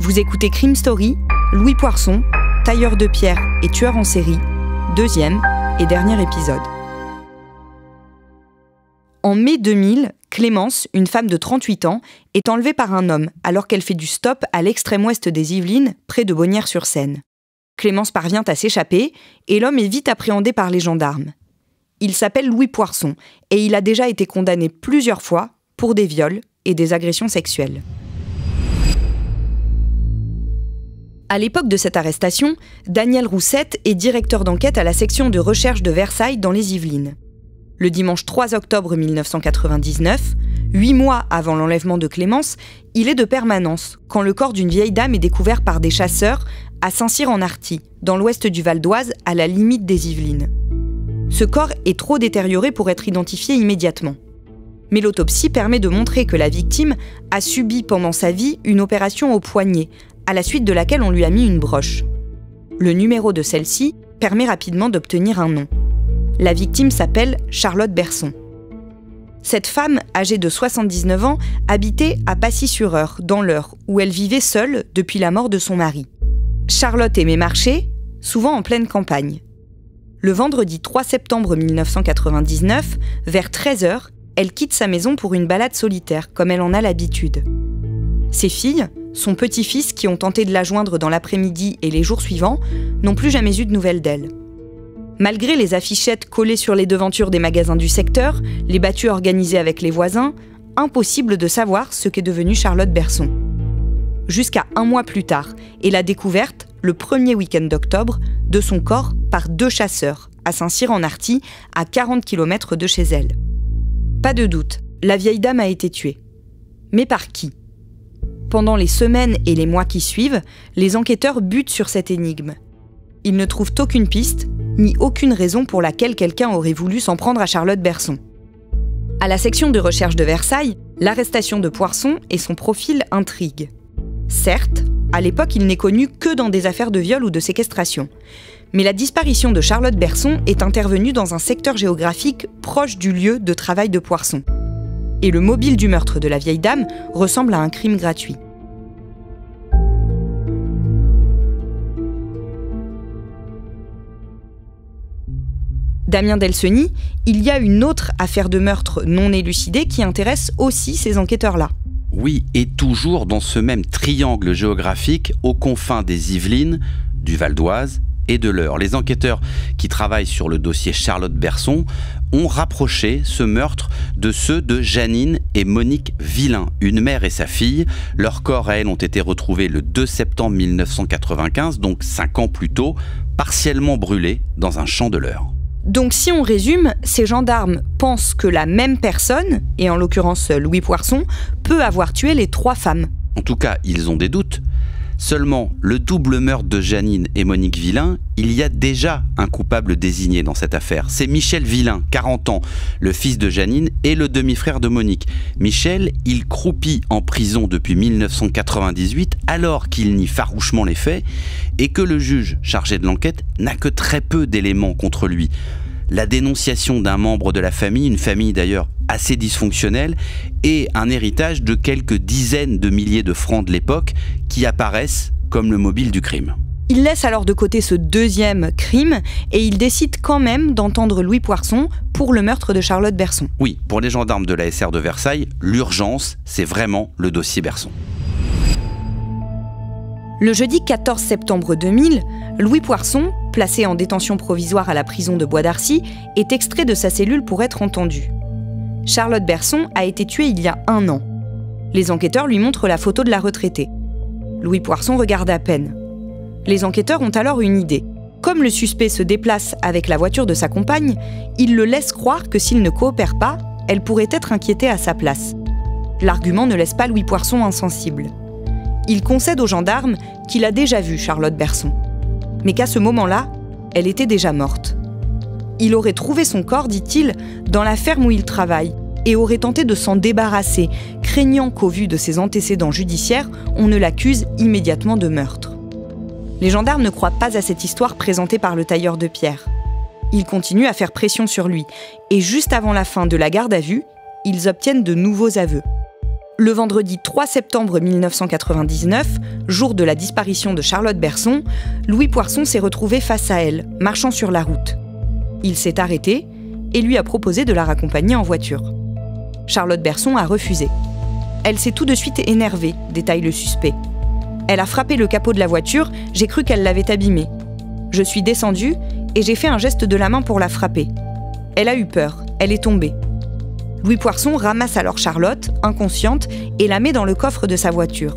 Vous écoutez Crime Story, Louis Poirson, tailleur de pierre et tueur en série, 2e et dernier épisode. En mai 2000, Clémence, une femme de 38 ans, est enlevée par un homme alors qu'elle fait du stop à l'extrême ouest des Yvelines, près de Bonnières-sur-Seine. Clémence parvient à s'échapper et l'homme est vite appréhendé par les gendarmes. Il s'appelle Louis Poirson et il a déjà été condamné plusieurs fois pour des viols et des agressions sexuelles. À l'époque de cette arrestation, Daniel Roussette est directeur d'enquête à la section de recherche de Versailles dans les Yvelines. Le dimanche 3 octobre 1999, 8 mois avant l'enlèvement de Clémence, il est de permanence quand le corps d'une vieille dame est découvert par des chasseurs à Saint-Cyr-en-Arthy, dans l'ouest du Val d'Oise, à la limite des Yvelines. Ce corps est trop détérioré pour être identifié immédiatement. Mais l'autopsie permet de montrer que la victime a subi pendant sa vie une opération au poignet, à la suite de laquelle on lui a mis une broche. Le numéro de celle-ci permet rapidement d'obtenir un nom. La victime s'appelle Charlotte Berson. Cette femme, âgée de 79 ans, habitait à Pacy-sur-Eure, dans l'Eure, où elle vivait seule depuis la mort de son mari. Charlotte aimait marcher, souvent en pleine campagne. Le vendredi 3 septembre 1999, vers 13h, elle quitte sa maison pour une balade solitaire, comme elle en a l'habitude. Ses filles, son petit-fils qui ont tenté de la joindre dans l'après-midi et les jours suivants, n'ont plus jamais eu de nouvelles d'elle. Malgré les affichettes collées sur les devantures des magasins du secteur, les battues organisées avec les voisins, impossible de savoir ce qu'est devenue Charlotte Berson. Jusqu'à 1 mois plus tard, et la découverte, le premier week-end d'octobre, de son corps par 2 chasseurs, à Saint-Cyr-en-Arthy, à 40 km de chez elle. Pas de doute, la vieille dame a été tuée. Mais par qui ? Pendant les semaines et les mois qui suivent, les enquêteurs butent sur cette énigme. Ils ne trouvent aucune piste, ni aucune raison pour laquelle quelqu'un aurait voulu s'en prendre à Charlotte Berson. À la section de recherche de Versailles, l'arrestation de Poirson et son profil intriguent. Certes, à l'époque, il n'est connu que dans des affaires de viol ou de séquestration. Mais la disparition de Charlotte Berson est intervenue dans un secteur géographique proche du lieu de travail de Poirson. Et le mobile du meurtre de la vieille dame ressemble à un crime gratuit. Damien Delceni, il y a une autre affaire de meurtre non élucidée qui intéresse aussi ces enquêteurs-là. Oui, et toujours dans ce même triangle géographique aux confins des Yvelines, du Val d'Oise et de l'Eure. Les enquêteurs qui travaillent sur le dossier Charlotte Berson ont rapproché ce meurtre de ceux de Janine et Monique Villain, une mère et sa fille. Leurs corps à elles ont été retrouvés le 2 septembre 1995, donc 5 ans plus tôt, partiellement brûlés dans un champ de l'Eure. Donc si on résume, ces gendarmes pensent que la même personne, et en l'occurrence Louis Poirson, peut avoir tué les 3 femmes. En tout cas, ils ont des doutes. Seulement, le double meurtre de Janine et Monique Villain, il y a déjà un coupable désigné dans cette affaire. C'est Michel Villain, 40 ans, le fils de Janine et le demi-frère de Monique. Michel, il croupit en prison depuis 1998 alors qu'il nie farouchement les faits et que le juge chargé de l'enquête n'a que très peu d'éléments contre lui. La dénonciation d'un membre de la famille, une famille d'ailleurs assez dysfonctionnelle, et un héritage de quelques dizaines de milliers de francs de l'époque qui apparaissent comme le mobile du crime. Il laisse alors de côté ce 2e crime et il décide quand même d'entendre Louis Poirson pour le meurtre de Charlotte Berson. Oui, pour les gendarmes de la SR de Versailles, l'urgence, c'est vraiment le dossier Berson. Le jeudi 14 septembre 2000, Louis Poirson, placé en détention provisoire à la prison de Bois d'Arcy, est extrait de sa cellule pour être entendu. Charlotte Berson a été tuée il y a 1 an. Les enquêteurs lui montrent la photo de la retraitée. Louis Poirson regarde à peine. Les enquêteurs ont alors une idée. Comme le suspect se déplace avec la voiture de sa compagne, ils le laissent croire que s'il ne coopère pas, elle pourrait être inquiétée à sa place. L'argument ne laisse pas Louis Poirson insensible. Il concède aux gendarmes qu'il a déjà vu Charlotte Berson, mais qu'à ce moment-là, elle était déjà morte. Il aurait trouvé son corps, dit-il, dans la ferme où il travaille et aurait tenté de s'en débarrasser, craignant qu'au vu de ses antécédents judiciaires, on ne l'accuse immédiatement de meurtre. Les gendarmes ne croient pas à cette histoire présentée par le tailleur de pierre. Ils continuent à faire pression sur lui et juste avant la fin de la garde à vue, ils obtiennent de nouveaux aveux. Le vendredi 3 septembre 1999, jour de la disparition de Charlotte Berson, Louis Poirson s'est retrouvé face à elle, marchant sur la route. Il s'est arrêté et lui a proposé de la raccompagner en voiture. Charlotte Berson a refusé. Elle s'est tout de suite énervée, détaille le suspect. Elle a frappé le capot de la voiture, j'ai cru qu'elle l'avait abîmé. Je suis descendue et j'ai fait un geste de la main pour la frapper. Elle a eu peur, elle est tombée. Louis Poirson ramasse alors Charlotte, inconsciente, et la met dans le coffre de sa voiture.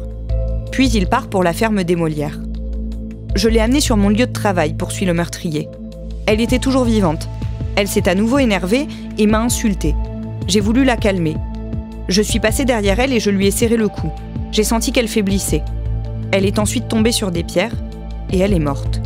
Puis il part pour la ferme des Molières. Je l'ai amenée sur mon lieu de travail, poursuit le meurtrier. Elle était toujours vivante. Elle s'est à nouveau énervée et m'a insultée. J'ai voulu la calmer. Je suis passée derrière elle et je lui ai serré le cou. J'ai senti qu'elle faiblissait. Elle est ensuite tombée sur des pierres et elle est morte.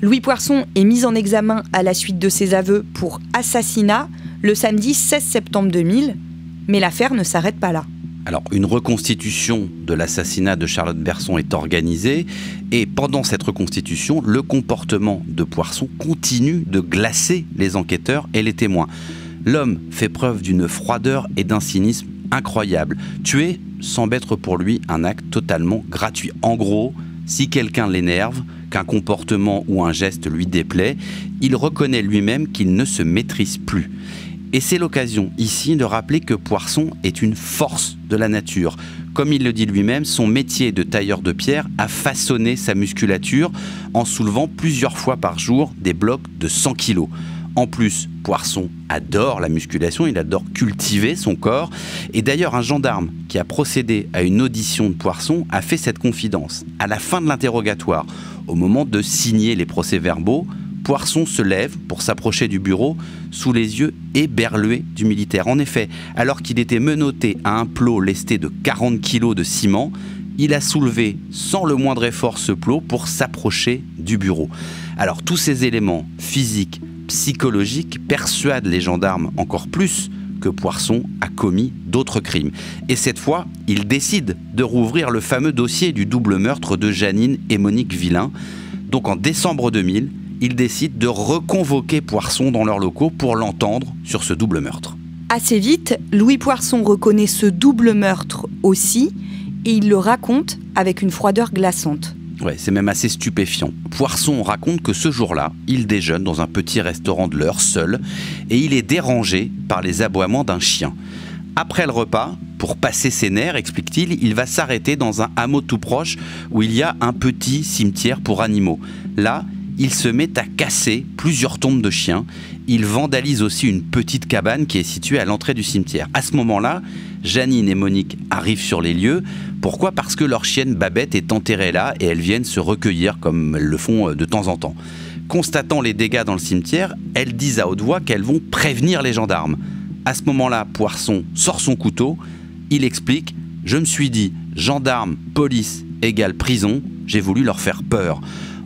Louis Poirson est mis en examen à la suite de ses aveux pour assassinat le samedi 16 septembre 2000, mais l'affaire ne s'arrête pas là. Alors, une reconstitution de l'assassinat de Charlotte Berson est organisée et pendant cette reconstitution, le comportement de Poirson continue de glacer les enquêteurs et les témoins. L'homme fait preuve d'une froideur et d'un cynisme incroyable. Tuer semble être pour lui un acte totalement gratuit. En gros, si quelqu'un l'énerve, qu'un comportement ou un geste lui déplaît, il reconnaît lui-même qu'il ne se maîtrise plus. Et c'est l'occasion ici de rappeler que Poirson est une force de la nature. Comme il le dit lui-même, son métier de tailleur de pierre a façonné sa musculature en soulevant plusieurs fois par jour des blocs de 100 kilos. En plus, Poirson adore la musculation, il adore cultiver son corps. Et d'ailleurs, un gendarme qui a procédé à une audition de Poirson a fait cette confidence. À la fin de l'interrogatoire, au moment de signer les procès-verbaux, Poirson se lève pour s'approcher du bureau sous les yeux éberlués du militaire. En effet, alors qu'il était menotté à un plot lesté de 40 kilos de ciment, il a soulevé sans le moindre effort ce plot pour s'approcher du bureau. Alors tous ces éléments physiques, psychologiques persuadent les gendarmes encore plus que Poirson a commis d'autres crimes. Et cette fois, il décide de rouvrir le fameux dossier du double meurtre de Janine et Monique Villain. Donc en décembre 2000, il décide de reconvoquer Poirson dans leurs locaux pour l'entendre sur ce double meurtre. Assez vite, Louis Poirson reconnaît ce double meurtre aussi et il le raconte avec une froideur glaçante. Ouais, c'est même assez stupéfiant. Poirson raconte que ce jour-là, il déjeune dans un petit restaurant de l'heure, seul, et il est dérangé par les aboiements d'un chien. Après le repas, pour passer ses nerfs, explique-t-il, il va s'arrêter dans un hameau tout proche où il y a un petit cimetière pour animaux. Là, il se met à casser plusieurs tombes de chiens. Il vandalise aussi une petite cabane qui est située à l'entrée du cimetière. À ce moment-là, Janine et Monique arrivent sur les lieux. Pourquoi ? Parce que leur chienne Babette est enterrée là et elles viennent se recueillir comme elles le font de temps en temps. Constatant les dégâts dans le cimetière, elles disent à haute voix qu'elles vont prévenir les gendarmes. À ce moment-là, Poirson sort son couteau. Il explique « Je me suis dit, gendarmes, police égale prison, j'ai voulu leur faire peur ».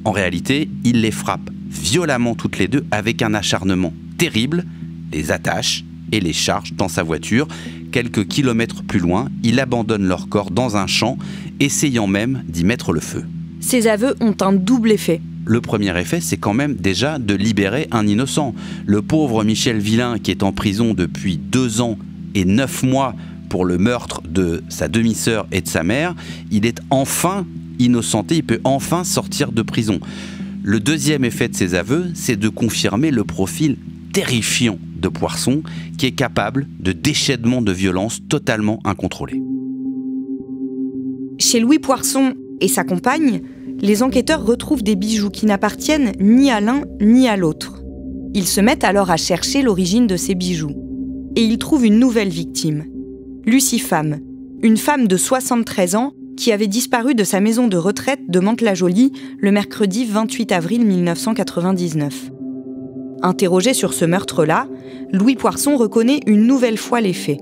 En réalité, il les frappe violemment toutes les deux avec un acharnement terrible, les attache et les charge dans sa voiture. Quelques kilomètres plus loin, il abandonne leur corps dans un champ, essayant même d'y mettre le feu. Ces aveux ont un double effet. Le premier effet, c'est quand même déjà de libérer un innocent. Le pauvre Michel Villain, qui est en prison depuis 2 ans et 9 mois pour le meurtre de sa demi-sœur et de sa mère, il est enfin innocenté, il peut enfin sortir de prison. Le deuxième effet de ces aveux, c'est de confirmer le profil terrifiant de Poirson, qui est capable de déchaînements de violence totalement incontrôlés. Chez Louis Poirson et sa compagne, les enquêteurs retrouvent des bijoux qui n'appartiennent ni à l'un ni à l'autre. Ils se mettent alors à chercher l'origine de ces bijoux. Et ils trouvent une nouvelle victime, Lucie Pham, une femme de 73 ans qui avait disparu de sa maison de retraite de Mantes-la-Jolie le mercredi 28 avril 1999. Interrogé sur ce meurtre-là, Louis Poirson reconnaît une nouvelle fois les faits.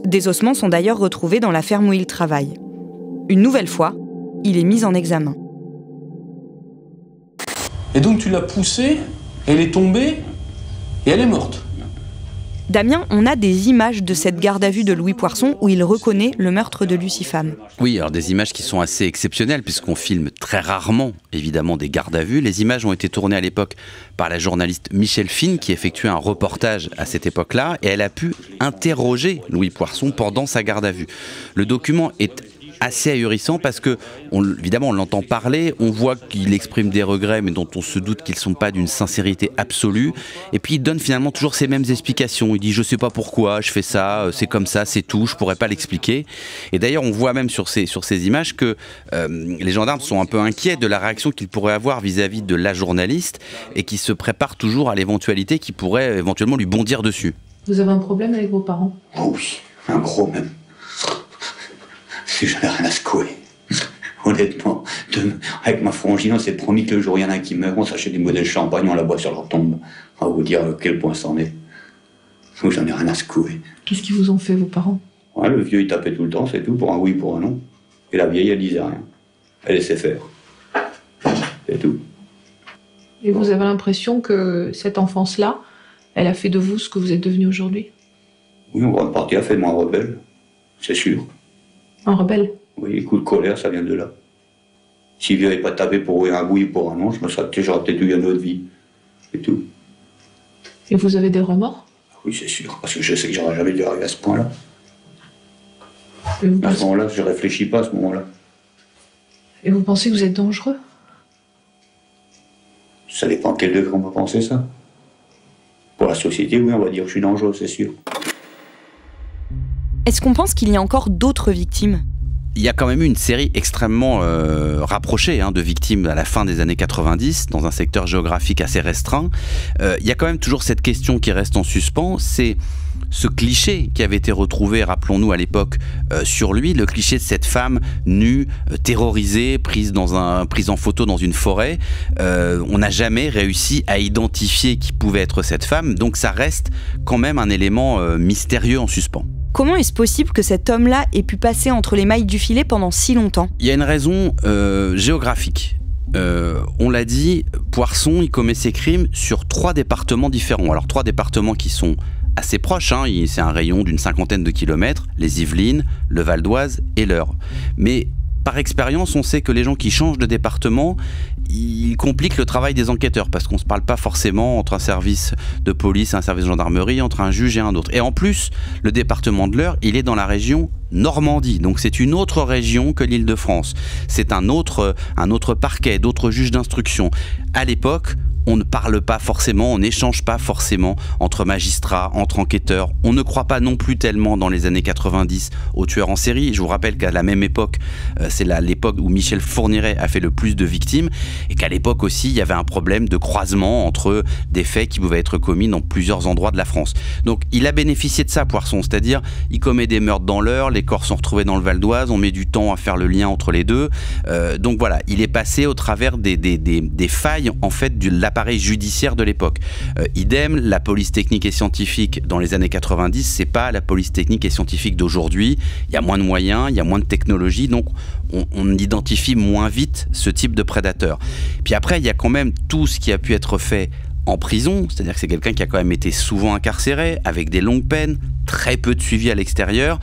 Des ossements sont d'ailleurs retrouvés dans la ferme où il travaille. Une nouvelle fois, il est mis en examen. Et donc tu l'as poussée, elle est tombée et elle est morte. Damien, on a des images de cette garde à vue de Louis Poirson où il reconnaît le meurtre de Lucie Pham. Oui, alors des images qui sont assez exceptionnelles puisqu'on filme très rarement, évidemment, des gardes à vue. Les images ont été tournées à l'époque par la journaliste Michel Fine qui effectuait un reportage à cette époque-là et elle a pu interroger Louis Poirson pendant sa garde à vue. Le document est assez ahurissant parce que, évidemment, on l'entend parler, on voit qu'il exprime des regrets, mais dont on se doute qu'ils ne sont pas d'une sincérité absolue. Et puis, il donne finalement toujours ces mêmes explications. Il dit « je ne sais pas pourquoi, je fais ça, c'est comme ça, c'est tout, je ne pourrais pas l'expliquer ». Et d'ailleurs, on voit même sur ces images que les gendarmes sont un peu inquiets de la réaction qu'ils pourraient avoir vis-à-vis de la journaliste et qui se préparent toujours à l'éventualité qui pourrait éventuellement lui bondir dessus. Vous avez un problème avec vos parents? Oh oui, un gros même. J'en ai rien à secouer. Honnêtement, avec ma frangine, on s'est promis que le jour où il y en a qui meurt, on s'achète des modèles de champagne, on la boit sur leur tombe. On va vous dire à quel point c'en est. Donc j'en ai rien à secouer. Qu'est-ce qu'ils vous ont fait, vos parents? Ouais, le vieux il tapait tout le temps, c'est tout, pour un oui, pour un non. Et la vieille elle disait rien. Elle laissait faire. C'est tout. Et vous avez l'impression que cette enfance-là, elle a fait de vous ce que vous êtes devenu aujourd'hui? Oui, en grande partie, elle a fait de moi un rebelle. C'est sûr. Un rebelle? Oui, les coups de colère, ça vient de là. Si je n'avais pas tapé pour un oui ou pour un non, j'aurais peut-être eu une autre vie. C'est tout. Et vous avez des remords? Oui, c'est sûr, parce que je sais que j'aurais jamais dû arriver à ce point-là. À ce moment-là, je réfléchis pas à ce moment-là. Et vous pensez que vous êtes dangereux? Ça dépend à quel degré on peut penser ça. Pour la société, oui, on va dire que je suis dangereux, c'est sûr. Est-ce qu'on pense qu'il y a encore d'autres victimes ? Il y a quand même eu une série extrêmement rapprochée de victimes à la fin des années 90, dans un secteur géographique assez restreint. Il y a quand même toujours cette question qui reste en suspens, c'est ce cliché qui avait été retrouvé, rappelons-nous à l'époque, sur lui, le cliché de cette femme nue, terrorisée, prise en photo dans une forêt. On n'a jamais réussi à identifier qui pouvait être cette femme, donc ça reste quand même un élément mystérieux en suspens. Comment est-ce possible que cet homme-là ait pu passer entre les mailles du filet pendant si longtemps ? Il y a une raison géographique. On l'a dit, Poirson, il commet ses crimes sur 3 départements différents. Alors 3 départements qui sont assez proches, c'est un rayon d'une 50aine de kilomètres, les Yvelines, le Val d'Oise et l'Eure. Mais par expérience, on sait que les gens qui changent de département, ils compliquent le travail des enquêteurs parce qu'on ne se parle pas forcément entre un service de police et un service de gendarmerie, entre un juge et un autre. Et en plus, le département de l'Eure, il est dans la région Normandie, donc c'est une autre région que l'Île-de-France. C'est un autre parquet, d'autres juges d'instruction. À l'époque, on ne parle pas forcément, on n'échange pas forcément entre magistrats, entre enquêteurs. On ne croit pas non plus tellement dans les années 90 aux tueurs en série. Je vous rappelle qu'à la même époque, c'est l'époque où Michel Fourniret a fait le plus de victimes et qu'à l'époque aussi, il y avait un problème de croisement entre des faits qui pouvaient être commis dans plusieurs endroits de la France. Donc il a bénéficié de ça, Poirson, c'est-à-dire il commet des meurtres dans l'Eure, les corps sont retrouvés dans le Val d'Oise, on met du temps à faire le lien entre les deux. Donc voilà, il est passé au travers des failles en fait de l'appareil judiciaire de l'époque. Idem, la police technique et scientifique dans les années 90, c'est pas la police technique et scientifique d'aujourd'hui. Il y a moins de moyens, il y a moins de technologie, donc on identifie moins vite ce type de prédateur. Puis après, il y a quand même tout ce qui a pu être fait en prison, c'est-à-dire que c'est quelqu'un qui a quand même été souvent incarcéré, avec des longues peines, très peu de suivi à l'extérieur,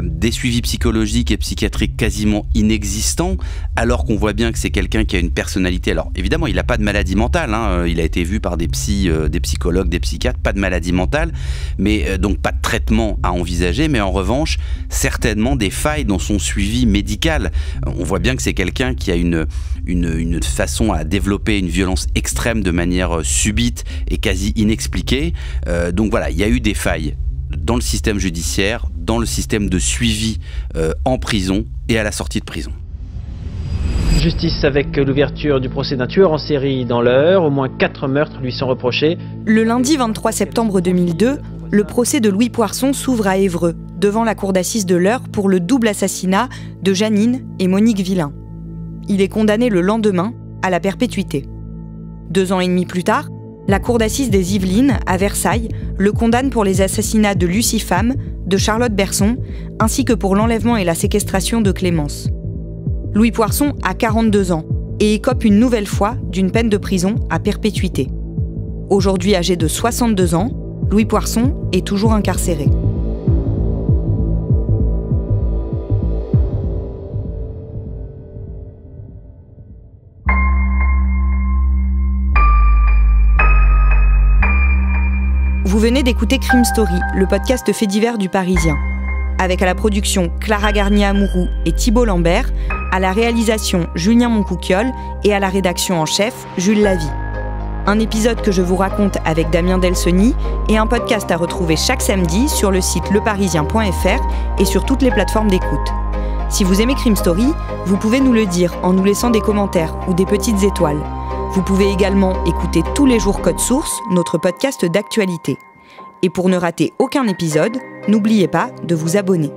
des suivis psychologiques et psychiatriques quasiment inexistants, alors qu'on voit bien que c'est quelqu'un qui a une personnalité. Alors évidemment, il n'a pas de maladie mentale, il a été vu par des psychologues, des psychiatres, pas de maladie mentale, mais donc pas de traitement à envisager, mais en revanche, certainement des failles dans son suivi médical. On voit bien que c'est quelqu'un qui a une façon à développer une violence extrême de manière subite et quasi inexpliquée. Donc voilà, il y a eu des failles dans le système judiciaire, dans le système de suivi en prison et à la sortie de prison. Justice avec l'ouverture du procès d'un tueur en série dans l'Eure. Au moins 4 meurtres lui sont reprochés. Le lundi 23 septembre 2002, le procès de Louis Poirson s'ouvre à Évreux, devant la cour d'assises de l'Eure pour le double assassinat de Janine et Monique Villain. Il est condamné le lendemain à la perpétuité. 2 ans et demi plus tard, la cour d'assises des Yvelines, à Versailles, le condamne pour les assassinats de Lucie Pham, de Charlotte Berson, ainsi que pour l'enlèvement et la séquestration de Clémence. Louis Poirson a 42 ans et écope une nouvelle fois d'une peine de prison à perpétuité. Aujourd'hui âgé de 62 ans, Louis Poirson est toujours incarcéré. Vous venez d'écouter Crime Story, le podcast fait divers du Parisien. Avec à la production Clara Garnier-Amouroux et Thibault Lambert, à la réalisation Julien Moncouquiol et à la rédaction en chef Jules Lavie. Un épisode que je vous raconte avec Damien Delseny et un podcast à retrouver chaque samedi sur le site leparisien.fr et sur toutes les plateformes d'écoute. Si vous aimez Crime Story, vous pouvez nous le dire en nous laissant des commentaires ou des petites étoiles. Vous pouvez également écouter tous les jours Code Source, notre podcast d'actualité. Et pour ne rater aucun épisode, n'oubliez pas de vous abonner.